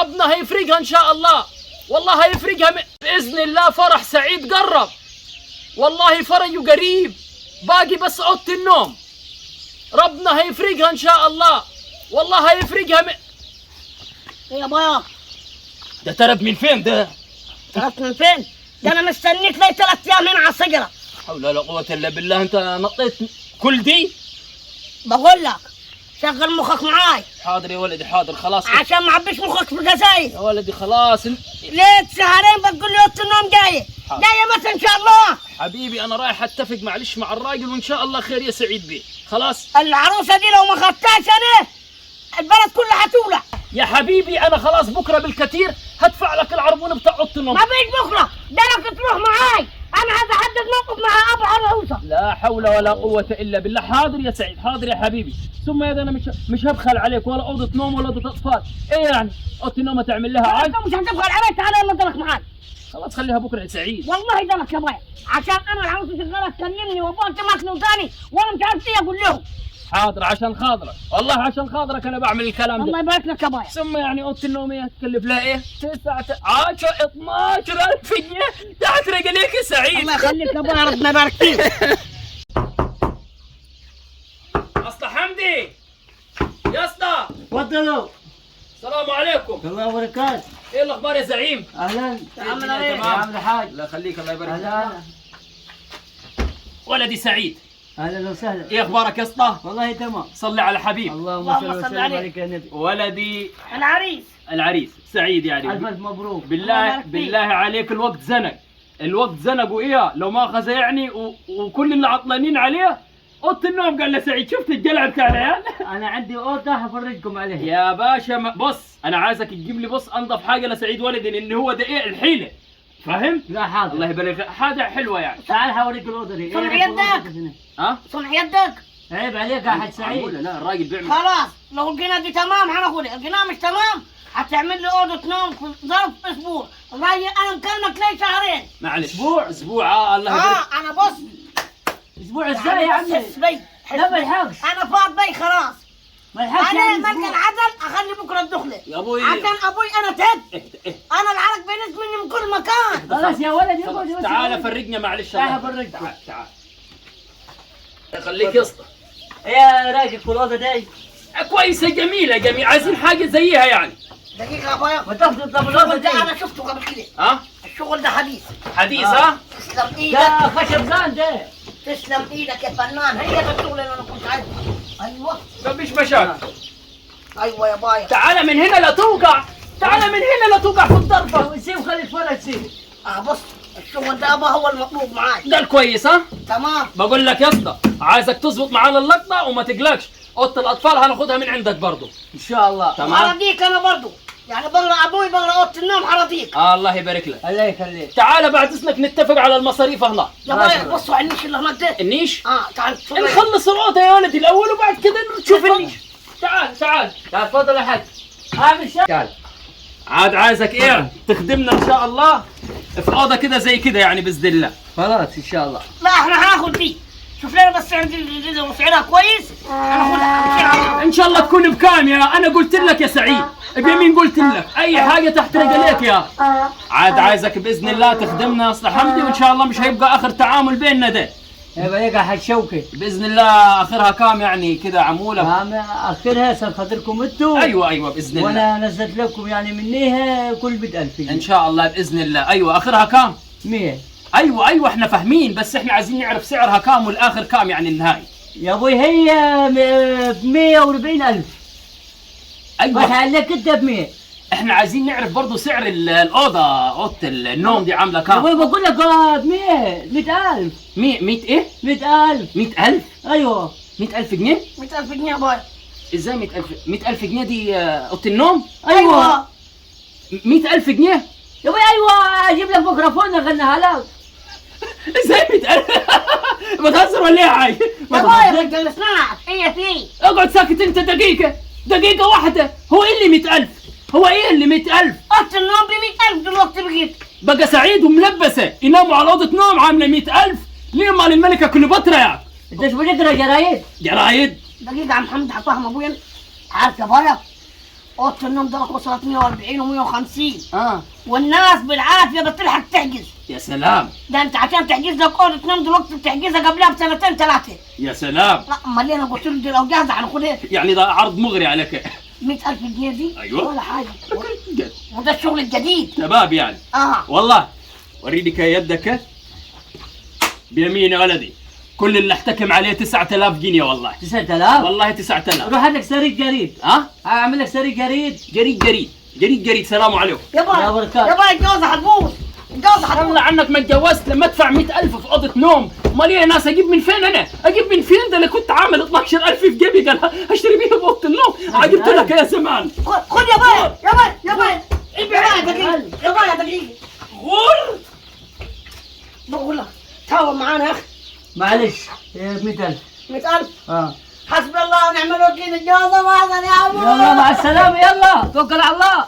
ربنا هيفرجها ان شاء الله، والله هيفرجها باذن الله. فرح سعيد قرب، والله فرجه قريب، باقي بس اوضه النوم. ربنا هيفرجها ان شاء الله، والله هيفرجها ايه يا بايا؟ ده ترب من فين ده؟ تركت من فين؟ ده انا مستنيك لي 3 ايام هنا على الشجره. حول ولا قوة الا بالله. انت نطيت كل دي؟ بقول لك شغل مخك معاي. حاضر يا ولدي حاضر خلاص. عشان ما عبيش مخك في الغزايل. يا ولدي خلاص ليه سهرين بتقول لي اوضه النوم جايه؟ جايه متى ان شاء الله؟ حبيبي انا رايح اتفق معلش مع الراجل وان شاء الله خير يا سعيد بيه. خلاص العروسه دي لو ما خدتهاش انا البلد كلها هتولع. يا حبيبي انا خلاص بكره بالكثير هدفع لك العربون بتاع اوضه النوم. ما فيش بكره، ده لك تروح معاي. انا عايز احدد موقف مع ابو العروسه. لا حول ولا قوة الا بالله. حاضر يا سعيد حاضر يا حبيبي. ثم يا ده انا مش هبخل عليك ولا اوضه نوم ولا اوضه اطفال. ايه يعني اوضه النوم تعمل لها عاد؟ انت مش هتبخل علي. تعالى يلا ضلك معاي. خلاص خليها بكره يا سعيد. والله ضلك يا بايا، عشان انا العروسه شغاله تكلمني وابوها تمكن وثاني وانا مش عارف ايه اقول لهم. حاضر عشان خاطرك، والله عشان خاطرك انا بعمل الكلام ده. الله يبارك لك يا بايا. ثم يعني اوضه النوم ايه تكلف لها ايه؟ 9 10 12000 جنيه تحت رجليك يا سعيد. الله يخليك يا بايا، ربنا يبارك فيك. اسطى حمدي يا اسطى تفضلوا. السلام عليكم. الله وبركاته. ايه الاخبار يا زعيم؟ اهلا يا عم الدنيا نبيل. يا تمام؟ عم الحاج. الله يخليك الله يبارك فيك. اهلا ولدي سعيد اهلا وسهلا. ايه اخبارك يا اسطى؟ والله تمام. صلي على حبيب. اللهم صل اللهم صل وسلم عليك. عليك يا نبي. ولدي العريس. العريس سعيد يعني. الف مبروك. الله بالله يبارك فيك. بالله عليك الوقت زنق، الوقت زنق وايه لو ما اخذ يعني وكل اللي عطلانين عليه اوضه النوم. قال له سعيد شفت القلع بتاع العيال؟ انا عندي اوضه حفرجكم عليها. يا باشا بص انا عايزك تجيب لي بص انظف حاجه لسعيد ولدي لان هو ده ايه الحيله، فاهم؟ لا حاضر. الله يبارك فيك. حاجه حلوه يعني. تعال حوريك الاوضه دي. صنع إيه يدك. هنا؟ ها؟ صنع يدك. عيب عليك يا حاج سعيد. لا الراجل بيعمل. خلاص لو القناة دي تمام هناخدها، القناة مش تمام هتعمل لي اوضه نوم في ظرف اسبوع. الراجل انا مكلمك لي شهرين. معلش أسبوع؟ اسبوع الله يبارك. انا بص اسبوع ازاي يا عمي؟ حس بي. لا ما يلحقش. انا فاض بي خلاص. ما يلحقش انا يعني ملقى أسبوع. العدل اخلي بكره الدخله. يا ابوي عشان ابوي انا تد. إيه. انا العرق بينز مني من كل مكان. خلاص يا ولد اقعد بس. تعال فرجنا معلش. تعال الله أفرجك. تعال تعال خليك يا اسطى. ايه رايك في الاوضه دي؟ كويسه جميله جميله، عايزين حاجه زيها يعني. دقيقه يا ابويا، ما تاخذ الاوضه الشغل دي. ده انا شفته قبل كده. ها؟ الشغل ده حديث. حديث ها؟ تسلم ايدك. ده خشب زان ده. تسلم ايدك يا فنان. هي ده الشغل اللي انا كنت عايزه. ايوه ما فيش مشاكل. ايوه يا بايا. تعال من هنا لا توقع، تعال من هنا لا توقع في الضربه. سيب خلي الفرج سيب. بص الشغل ده ابا هو المطلوب معاي. ده الكويس ها؟ تمام. بقول لك يا اسطى عايزك تظبط معانا اللقطه وما تقلقش، اوضه الاطفال هناخدها من عندك برضه. ان شاء الله. تمام. حرضيك انا برضو، يعني بغرى ابوي بغرى اوضه النوم حرضيك. الله يبارك لك. الله يخليك. تعال بعد اذنك نتفق على المصاريف هناك. يا ما شاء بايا الله. بصوا على النيش اللي هناك ده. النيش؟ تعال نخلص الاوضه يا ولدي الاول وبعد كده نشوف النيش. تعال تعال تعال تفضل يا حاج. اعمل شيء. تعال. عاد عايزك ايه تخدمنا ان شاء الله في اوضه كده زي كده يعني باذن الله. خلاص ان شاء الله. لا احنا هناخد دي. شوف لنا بس عندي سعرها كويس هناخدها. ان شاء الله تكون بكام يا انا قلت لك يا سعيد، بيمين قلت لك اي حاجه تحت رجليك يا. عاد عايزك باذن الله تخدمنا يا اسطى حمدي وان شاء الله مش هيبقى اخر تعامل بيننا ده عيب عليك يا حاج شوقي. باذن الله. اخرها كام يعني كده عموله؟ اخرها عشان خاطركم انتم. ايوه باذن الله. وانا نزلت لكم يعني منيها كل 100,000 ان شاء الله باذن الله. ايوه اخرها كام؟ 100. ايوه احنا فاهمين بس احنا عايزين نعرف سعرها كام والاخر كام يعني النهائي. يا ابوي هي ب 140,000. ايوه بخليك انت ب 100. احنا عايزين نعرف برضه سعر اوضه النوم دي عامله يا كام؟ ابوي بقول لك ب 100,000. 100 ايه؟ 100,000. 100,000؟ ايوه 100,000 جنيه؟ 100,000 جنيه يا بايا. ازاي 100,000؟ 100,000 جنيه دي اوضه النوم؟ ايوه 100,000 جنيه؟ يا ابوي ايوه اجيب لك ميكروفون اغنيها لك. ازاي 100,000؟ بتهزر ولا ايه يا عاي؟ يا بايا ما تجلسناش هي فيه. اقعد ساكت انت دقيقة واحدة. هو ايه اللي 100,000؟ هو ايه اللي 100,000؟ اوضه النوم ب 100,000 دلوقتي بقيت. بقى سعيد وملبسة يناموا على اوضة نوم عاملة 100,000؟ ليه مال الملكة كليوباترا يعني؟ انت ايش بتقرا جرايد؟ جرايد؟ دقيقه عم محمد هفهم ابويا. عارف يا بايا اوضه النوم ده وصلت 140 و150، والناس بالعافيه بتلحق تحجز. يا سلام ده انت عشان تحجز لك اوضه نوم دلوقتي بتحجزها قبلها بسنتين ثلاثه. يا سلام. لا امال ليه؟ انا قلت له دي لو جاهزه هناخدها. يعني ده عرض مغري عليك. 100,000 جنيه دي؟ أيوة. ولا حاجه. جد. وده الشغل الجديد. شباب يعني. والله وريني كي يدك بيمين يا ولدي. كل اللي احتكم عليه 9000 جنيه والله. 9000؟ والله 9000. روح هات لك سرير جريد. اعمل لك سرير جريد. جريد. سلام عليكم. يابا يا بركات. يابا الجوازه هتبوظ. الجوازه هتبوظ. الله عنك ما اتجوزت لما ادفع 100,000 في اوضه نوم. امال ايه يا ناس اجيب من فين انا؟ اجيب من فين؟ ده انا كنت عامل 12,000 في جيبي قال هشتري بيها باوضه النوم. جبت لك يا زمان. خد يا باي يا باي دقيقه دقيقه. غور. بقول لك تهاوى معانا يا اخي. معلش 100,000. 100,000. حسبي الله ونعم الوكيل. الجوازه باظت يا ابو. يلا مع السلامة، يلا توكل على الله.